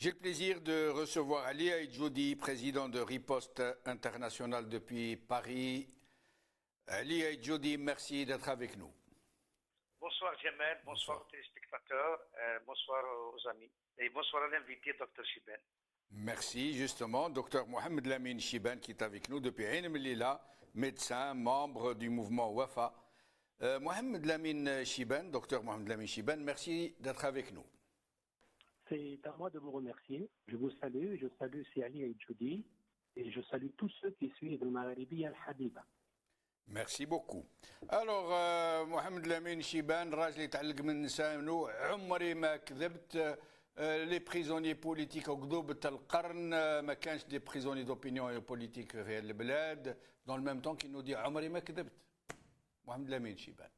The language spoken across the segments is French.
J'ai le plaisir de recevoir Ali Aïdjoudi, président de Riposte International depuis Paris. Ali Aïdjoudi, merci d'être avec nous. Bonsoir Jamel, bonsoir aux téléspectateurs, bonsoir aux amis et bonsoir à l'invité Dr Chiben. Merci justement, Dr Mohamed Lamine Chiben qui est avec nous depuis Ain Mellila, médecin, membre du mouvement Wafa. Mohamed Lamine Chiben, Dr Mohamed Lamine Chiben, merci d'être avec nous. C'est à moi de vous remercier. Je vous salue, je salue Ali Aïdjoudi et je salue tous ceux qui suivent le Magharibi Al-Habiba. Merci beaucoup. Alors Mohamed Lamine Chiban راجل يتعلق من لسانه عمري ما كذبت لي بريزونيي بوليتيك وقضوبة القرن ما كانش دي بريزونيي دوبينيون بوليتيك في البلاد دون الميم طون كي نو دي عمري ما كذبت محمد لامين شيبان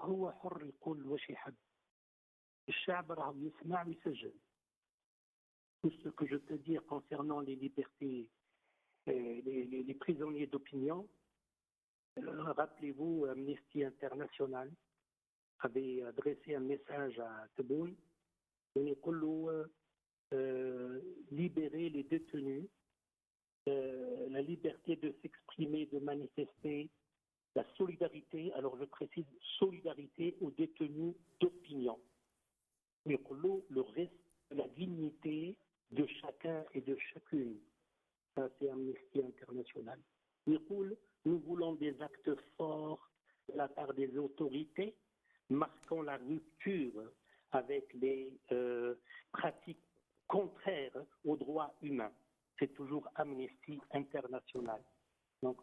هو حر يقول واش يحب الشعب راه يسمع ويسجل. Tout ce que je peux dire concernant les libertés, les prisonniers d'opinion, rappelez-vous, Amnesty International avait adressé un message à Tebboune, libérer les détenus, la liberté de s'exprimer, de manifester, la solidarité, alors je précise, solidarité aux détenus d'opinion. Le reste de la dignité de chacun et de chacune. Ça, c'est Amnesty International. Nous voulons des actes forts de la part des autorités, marquant la rupture avec les pratiques contraires aux droits humains. C'est toujours Amnesty International. Donc,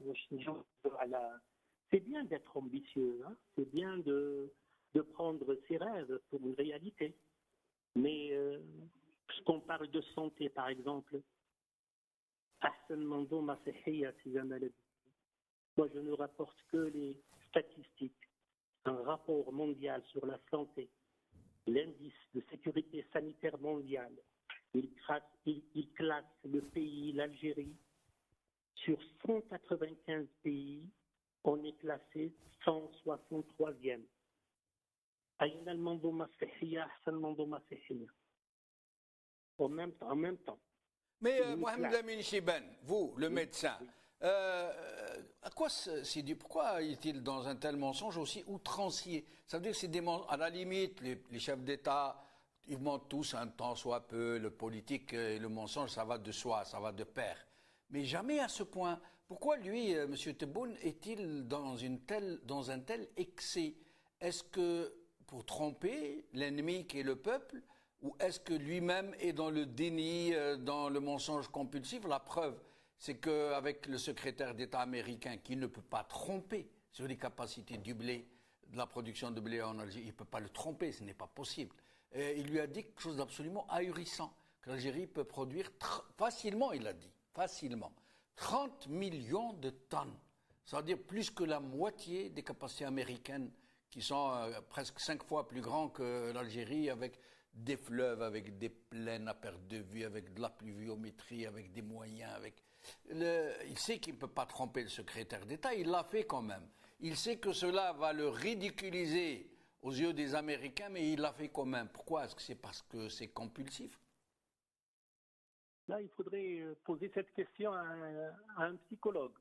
c'est bien d'être ambitieux, hein? C'est bien de prendre ses rêves pour une réalité. Mais puisqu'on parle de santé, par exemple, moi, je ne rapporte que les statistiques. Un rapport mondial sur la santé, l'indice de sécurité sanitaire mondiale, il classe le pays, l'Algérie, sur 195 pays, on est classé 163e. En même temps. Mais Mohamed Lamine Chiban, vous, le médecin, à quoi c'est dû? Pourquoi est-il dans un tel mensonge aussi outrancier? Ça veut dire que c'est à la limite, les chefs d'État, ils mentent tous un temps soit peu, le politique et le mensonge, ça va de soi, ça va de pair. Mais jamais à ce point. Pourquoi lui, M. Tebboune, est-il dans un tel excès? Est-ce que pour tromper l'ennemi qui est le peuple, ou est-ce que lui-même est dans le déni, dans le mensonge compulsif? La preuve, c'est qu'avec le secrétaire d'État américain qui ne peut pas tromper sur les capacités du blé, de la production de blé en Algérie, il ne peut pas le tromper, ce n'est pas possible. Et il lui a dit quelque chose d'absolument ahurissant, que l'Algérie peut produire facilement, il a dit, facilement, 30 millions de tonnes. Ça veut dire plus que la moitié des capacités américaines qui sont presque 5 fois plus grands que l'Algérie, avec des fleuves, avec des plaines à perte de vue, avec de la pluviométrie, avec des moyens. Il sait qu'il ne peut pas tromper le secrétaire d'État, il l'a fait quand même. Il sait que cela va le ridiculiser aux yeux des Américains, mais il l'a fait quand même. Pourquoi? Est-ce que c'est parce que c'est compulsif? Là, il faudrait poser cette question à un psychologue.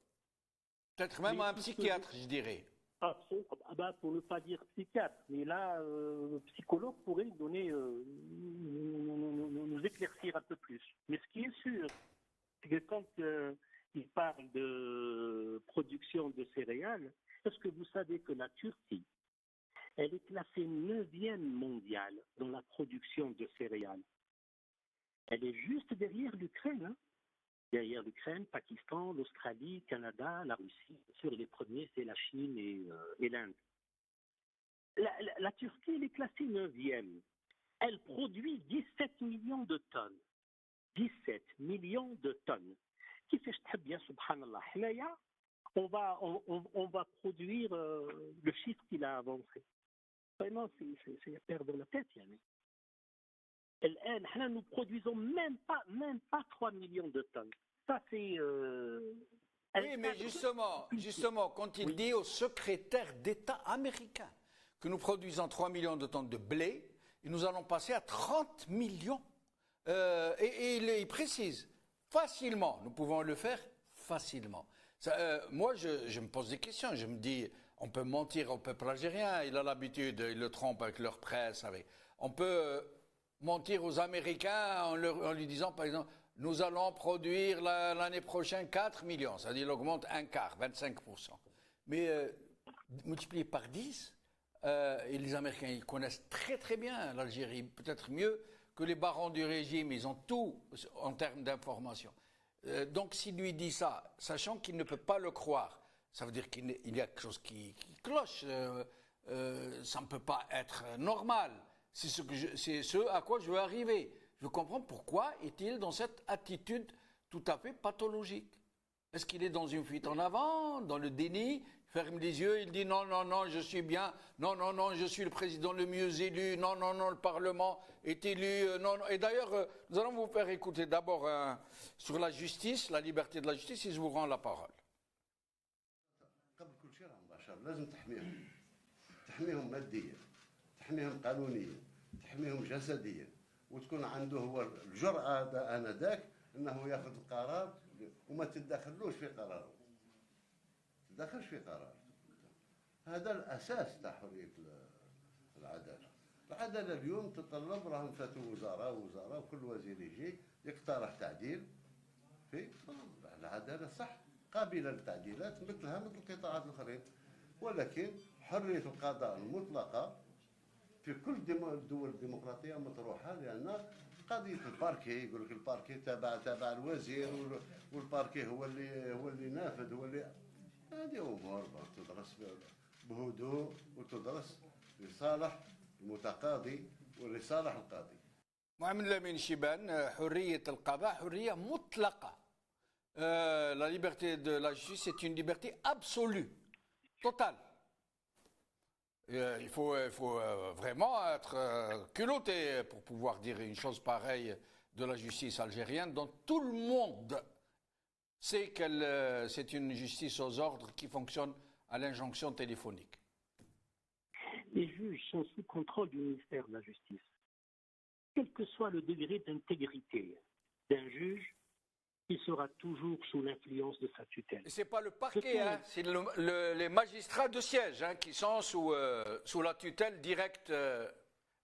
Peut-être même à un psychiatre, je dirais. Pour ne pas dire psychiatre, mais là, le psychologue pourrait nous éclaircir un peu plus. Mais ce qui est sûr, c'est que quand il parle de production de céréales, est-ce que vous savez que la Turquie, elle est classée 9e mondiale dans la production de céréales? Elle est juste derrière l'Ukraine, hein? Derrière l'Ukraine, Pakistan, l'Australie, Canada, la Russie. Sur les premiers, c'est la Chine et l'Inde. La Turquie, elle est classée 9e. Elle produit 17 millions de tonnes. 17 millions de tonnes. Qui fait bien, subhanallah. On va produire le chiffre qu'il a avancé. Vraiment, c'est à perdre la tête, Yannick. Nous produisons même pas 3 millions de tonnes. Ça, c'est... oui, mais justement, quand il dit au secrétaire d'État américain que nous produisons 3 millions de tonnes de blé, et nous allons passer à 30 millions Et il précise facilement, nous pouvons le faire facilement. Moi, je me pose des questions, je me dis, on peut mentir au peuple algérien, il a l'habitude, ils le trompent avec leur presse. On peut mentir aux Américains en lui disant, par exemple, nous allons produire l'année prochaine 4 millions, c'est-à-dire il augmente un quart, 25%. Mais multiplié par 10, et les Américains, ils connaissent très très bien l'Algérie, peut-être mieux que les barons du régime, ils ont tout en termes d'information. Donc s'il lui dit ça, sachant qu'il ne peut pas le croire, ça veut dire qu'il y a quelque chose qui cloche, ça ne peut pas être normal. C'est ce à quoi je veux arriver. Je comprends pourquoi est-il dans cette attitude tout à fait pathologique. Est-ce qu'il est dans une fuite en avant, dans le déni, ferme les yeux, il dit non, non, non, je suis bien, non, non, non, je suis le président le mieux élu, non, non, non, le Parlement est élu, non, non. Et d'ailleurs, nous allons vous faire écouter d'abord sur la justice, la liberté de la justice, et je vous rends la parole. لازم تحميهم ماديا، تحميهم قانونيا، تحميهم جسديا، وتكون عنده هو الجرأة آنذاك أنه ياخذ القرار وما تتدخلوش في قراره. تدخلش في قرار. هذا الأساس تاع حرية العدالة. العدالة اليوم تتطلب راهم فاتوا وزراء وكل وزير يجي يقترح تعديل في العدالة صح قابلة للتعديلات مثلها مثل القطاعات الأخرين. ولكن حرية القضاء المطلقة في كل الدول الديمقراطية مطروحة لأن قضية الباركي يقول لك الباركي تبع الوزير والباركي هو اللي نافذ هو اللي هذه أمور تدرس بهدوء وتدرس لصالح المتقاضي ولصالح القاضي. محمد الأمين شيبان حرية القضاء حرية مطلقة. La liberté de la justice c'est une liberté absolue. Total. Il faut vraiment être culotté pour pouvoir dire une chose pareille de la justice algérienne, dont tout le monde sait que c'est une justice aux ordres qui fonctionne à l'injonction téléphonique. Les juges sont sous contrôle du ministère de la Justice. Quel que soit le degré d'intégrité d'un juge, il sera toujours sous l'influence de sa tutelle. Ce n'est pas le parquet, hein, c'est les magistrats de siège hein, qui sont sous la tutelle directe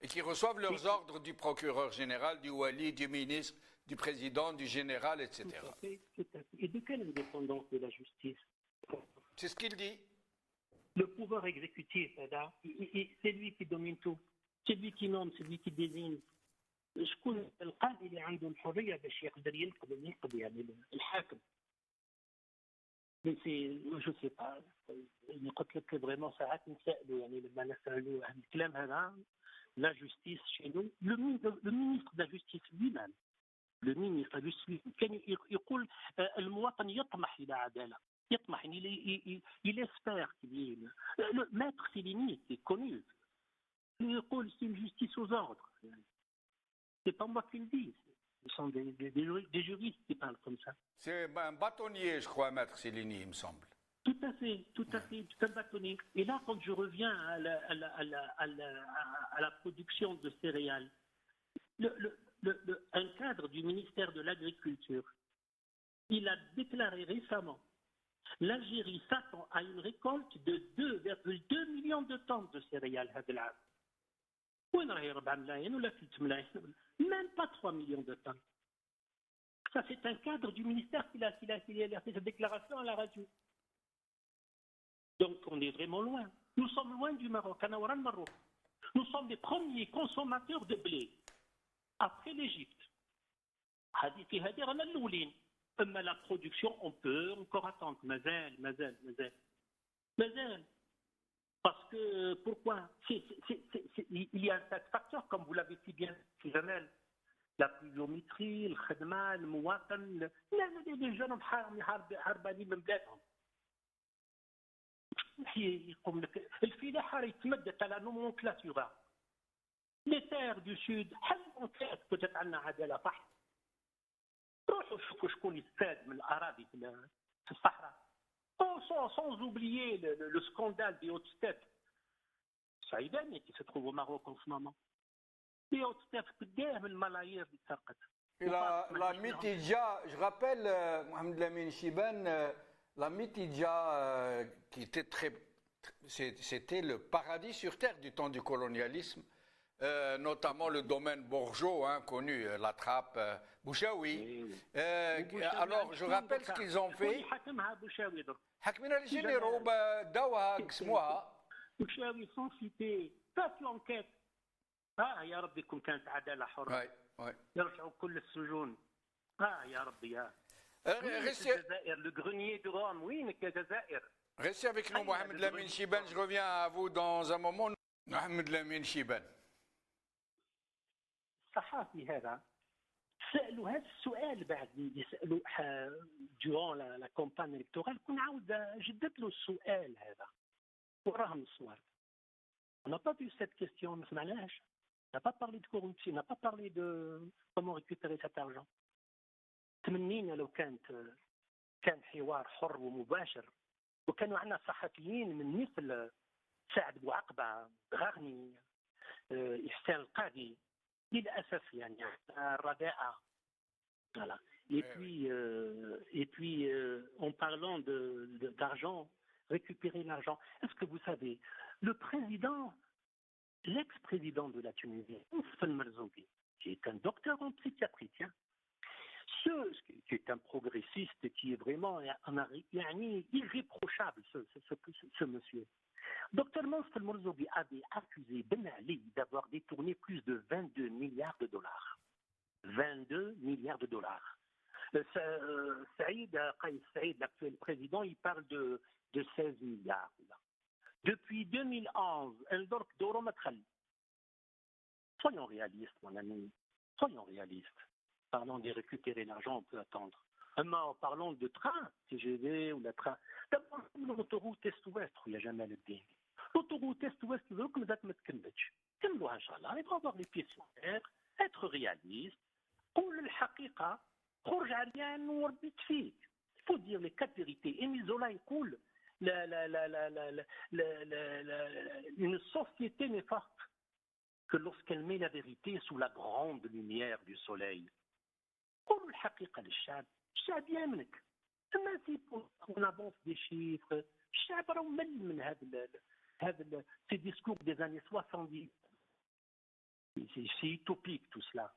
et qui reçoivent leurs ordres du procureur général, du wali, du ministre, du président, du général, etc. Tout à fait, tout à fait. Et de quelle indépendance de la justice? C'est ce qu'il dit. Le pouvoir exécutif, c'est lui qui domine tout. C'est lui qui nomme, c'est lui qui désigne. شكون القاضي اللي عنده الحريه باش يقدر ينقضي يعني الحاكم جو سي با قلت لك فريمون ساعات نسالوا يعني لما نسالوا هذا الكلام هذا لا جوستيس شي نو لو مينيستر دا جوستيس lui-même لو مينيستر دا جوستيس كان يقول المواطن يطمح الى عداله يطمح يعني il espère qu'il y ait le maître Céline qui est connu يقول c'est une justice aux ordres. C'est pas moi qui le dis, ce sont des juristes qui parlent comme ça. C'est un bâtonnier, je crois, maître Cellini, il me semble. Tout à fait, tout un bâtonnier. Et là, quand je reviens à la production de céréales, un cadre du ministère de l'Agriculture, il a déclaré récemment l'Algérie s'attend à une récolte de 2,2 millions de tonnes de céréales. Même pas 3 millions de tonnes. Ça, c'est un cadre du ministère qui a fait cette déclaration à la radio. Donc, on est vraiment loin. Nous sommes loin du Maroc. Nous sommes les premiers consommateurs de blé, après l'Égypte. Mais la production, on peut encore attendre. Mazel. Parce que, pourquoi il y a un facteur, comme vous l'avez dit bien, Jamel, la pluviométrie, le khadma, le mouatan, les jeunes هربانين من بلادهم. يقوم لك الفلاحة يتمدد على نومنكلاتورا. Les terres du sud, peut-être عندنا عدالة صح. روحوا شوفوا شكون يستفاد من الأراضي في الصحراء. Sans oublier le scandale des Hautes-Steppes. Saïdani qui se trouve au Maroc en ce moment. Les Hautes-Steppes, قدام الملايير اللي سرقت. Et la Mitidja, je rappelle, Mohamed Lamine Chiban, la Mitidja, qui était c'était le paradis sur terre du temps du colonialisme, notamment le domaine Bourgeot, hein, connu, la trappe, Bouchaoui. Alors, je rappelle ce qu'ils ont fait. حاكمين الجنرال داوها قسموها. بوشاوي سون سيتي في لونكيت. يا ربي كون كانت عداله حره. يرجعوا كل السجون. يا ربي يا. الجزائر le grenier de Rome وينك يا جزائر. Restez avec nous, Mohamed Lamine Chiban. Je reviens à vous dans un moment. Mohamed Lamine Chiban. الصحافي هذا سألوا هذا السؤال بعد يسألوا durant la campagne électorale كنا عاود جدد له السؤال هذا وراهم الصور. On n'a pas vu cette question, ما سمعناش. On n'a pas parlé de corruption, on n'a pas parlé de comment récupérer cet argent. تمنينا لو كان حوار حر ومباشر وكانوا عندنا صحفيين من مثل سعد بوعقبة غاغني إحسان القاضي للأسف يعني الرداءة. Voilà. Et puis en parlant d'argent, récupérer l'argent, est-ce que vous savez, l'ex-président de la Tunisie, Ousmane Marzouki, qui est un docteur en psychiatrie, tiens, qui est un progressiste qui est vraiment irréprochable, ce monsieur. Dr Mansour Marzouki avait accusé Ben Ali d'avoir détourné plus de 22 milliards de dollars. 22 milliards de dollars. Saïd Qais Saïd, l'actuel président, il parle de 16 milliards. Depuis 2011, soyons réalistes, mon ami. Soyons réalistes. Parlons de récupérer l'argent, on peut attendre. En parlant de train, TGV ou la train. D'abord, l'autoroute Est-Ouest, il n'y a jamais le bien. L'autoroute Est-Ouest, il faut avoir les pieds sur terre, être réaliste. قول الحقيقة خرج عريان وربيت فيك. Il faut dire les quatre vérités. Émile Zola يقول une société n'est forte que lorsqu'elle met la vérité sous la grande lumière du soleil. قولوا الحقيقة للشعب. الشعب يامنك. أما on avance des chiffres. الشعب راه مل من هذا ces discours des années 70. C'est utopique tout cela.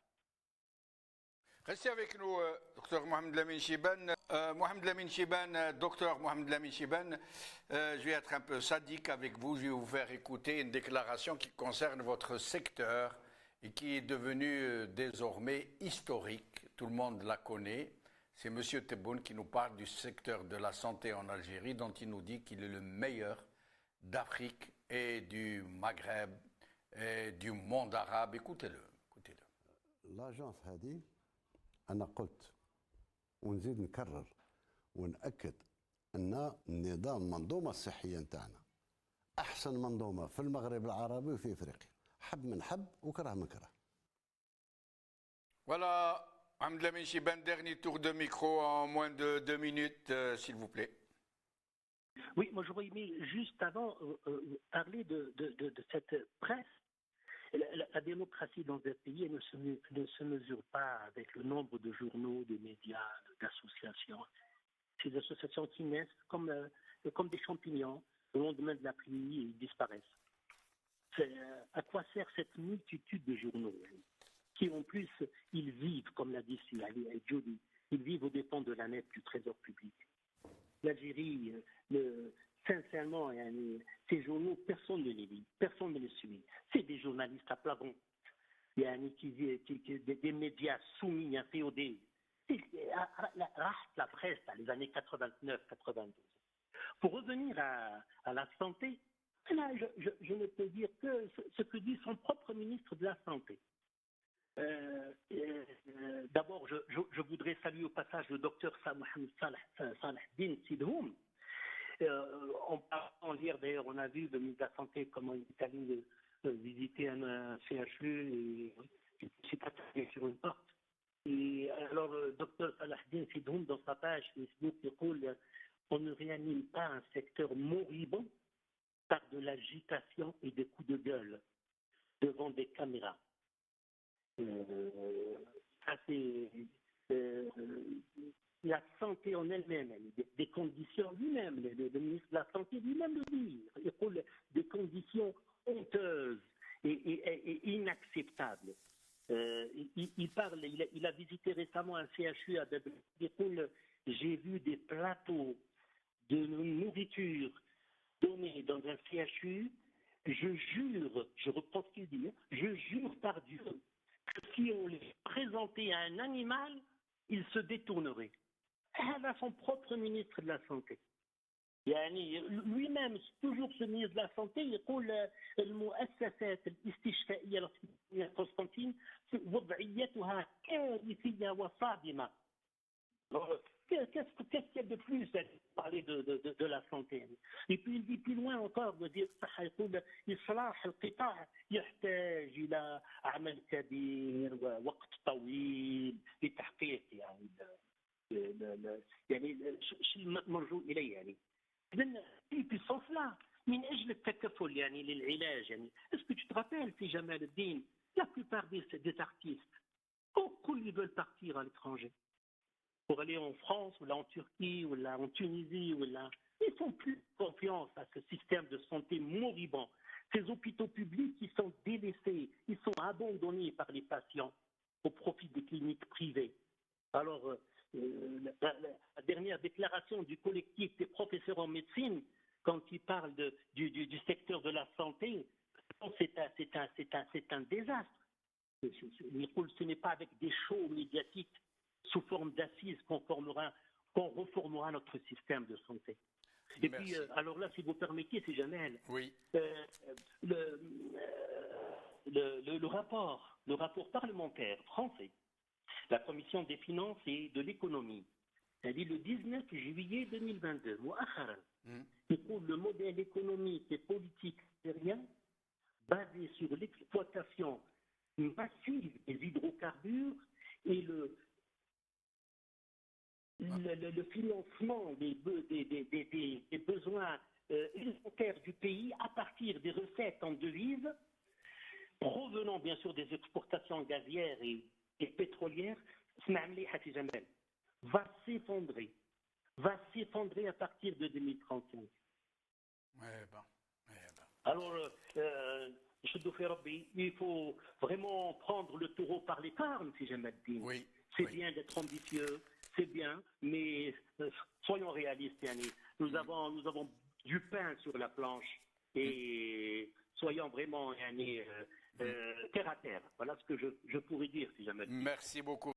Restez avec nous, docteur Mohamed Lamine Chiban. Mohamed Lamine Chiban, docteur Mohamed Lamine Chiban, je vais être un peu sadique avec vous. Je vais vous faire écouter une déclaration qui concerne votre secteur et qui est devenue désormais historique. Tout le monde la connaît. C'est M. Tebboune qui nous parle du secteur de la santé en Algérie, dont il nous dit qu'il est le meilleur d'Afrique et du Maghreb et du monde arabe. Écoutez-le. L'agence a dit. أنا قلت ونزيد نكرر ونأكد أن النظام المنظومة الصحية نتاعنا أحسن منظومة في المغرب العربي وفي إفريقيا حب من حب وكره من كره. Voilà, Mohamed Lamine Chiban, dernier tour de micro en moins de 2 minutes, s'il vous plaît. Oui, moi j'aurais aimé juste avant parler de cette presse. La démocratie dans un pays ne se mesure pas avec le nombre de journaux, de médias, d'associations. Ces associations qui naissent comme des champignons au lendemain de la pluie et ils disparaissent. À quoi sert cette multitude de journaux qui en plus, ils vivent, comme l'a dit Ali et Jody, ils vivent aux dépens de la nette du trésor public. L'Algérie, sincèrement, ces journaux, personne ne les lit, personne ne les suit. C'est des journalistes à plat ventre. Des médias soumis, inféodés. La presse, les années 89-92. Pour revenir à la santé, là, je ne peux dire que ce que dit son propre ministre de la Santé. D'abord, je voudrais saluer au passage le docteur Mohamed Salahdine Sidhoum. En parlant hier, d'ailleurs, on a vu le ministre de la Santé comment il est allé visiter un CHU et il s'est attaqué sur une porte. Et alors, le docteur Salahdine Sidhoum, dans sa page Facebook, il dit on ne réanime pas un secteur moribond par de l'agitation et des coups de gueule devant des caméras. Ça, c'est la santé en elle-même, des conditions lui-même, le ministre de la Santé lui-même le dit, il faut des conditions honteuses et inacceptables. Il a visité récemment un CHU à Dublin. Il dit, j'ai vu des plateaux de nourriture donnés dans un CHU. Je jure, je reprends ce qu'il dit, je jure par Dieu que si on les présentait à un animal, il se détournerait. Elle a son propre ministre de la Santé. يعني lui-même toujours ce ministre de la Santé يقول المؤسسات الاستشفائية في قسطنطين وضعيتها كارثية وصادمة. Qu'est-ce qu'il y a de plus à parler de la santé? Et puis il dit plus loin encore, وزير الصحة يقول إصلاح القطاع يحتاج إلى عمل كبير ووقت طويل لتحقيق يعني الشيء المرجو إليه يعني. إذن في puissance là من أجل التكفل يعني للعلاج يعني. Est-ce que tu te rappelles في جمال الدين la plupart des artistes beaucoup ils veulent partir à l'étranger pour aller en France ou là en Turquie ou là en Tunisie ou là ils font plus confiance à ce système de santé moribond. Ces hôpitaux publics qui sont délaissés, ils sont abandonnés par les patients au profit des cliniques privées. Alors la dernière déclaration du collectif des professeurs en médecine, quand ils parlent du secteur de la santé, c'est un désastre. Ce n'est pas avec des shows médiatiques sous forme d'assises qu'on reformera notre système de santé. Et puis, alors là, si vous permettez, c'est Jamel. Oui. Le rapport parlementaire français, la Commission des finances et de l'économie, elle dit le 19 juillet 2022, le modèle économique et politique syrien basé sur l'exploitation massive des hydrocarbures et le financement des besoins alimentaires du pays à partir des recettes en devises provenant bien sûr des exportations gazières et pétrolières, va s'effondrer à partir de 2035. Alors, il faut vraiment prendre le taureau par les cornes, si j'aime dire. Oui. C'est bien d'être ambitieux, c'est bien, mais soyons réalistes, Yannick. Nous avons du pain sur la planche et soyons vraiment terre à terre. Voilà ce que je pourrais dire, si jamais. Merci beaucoup.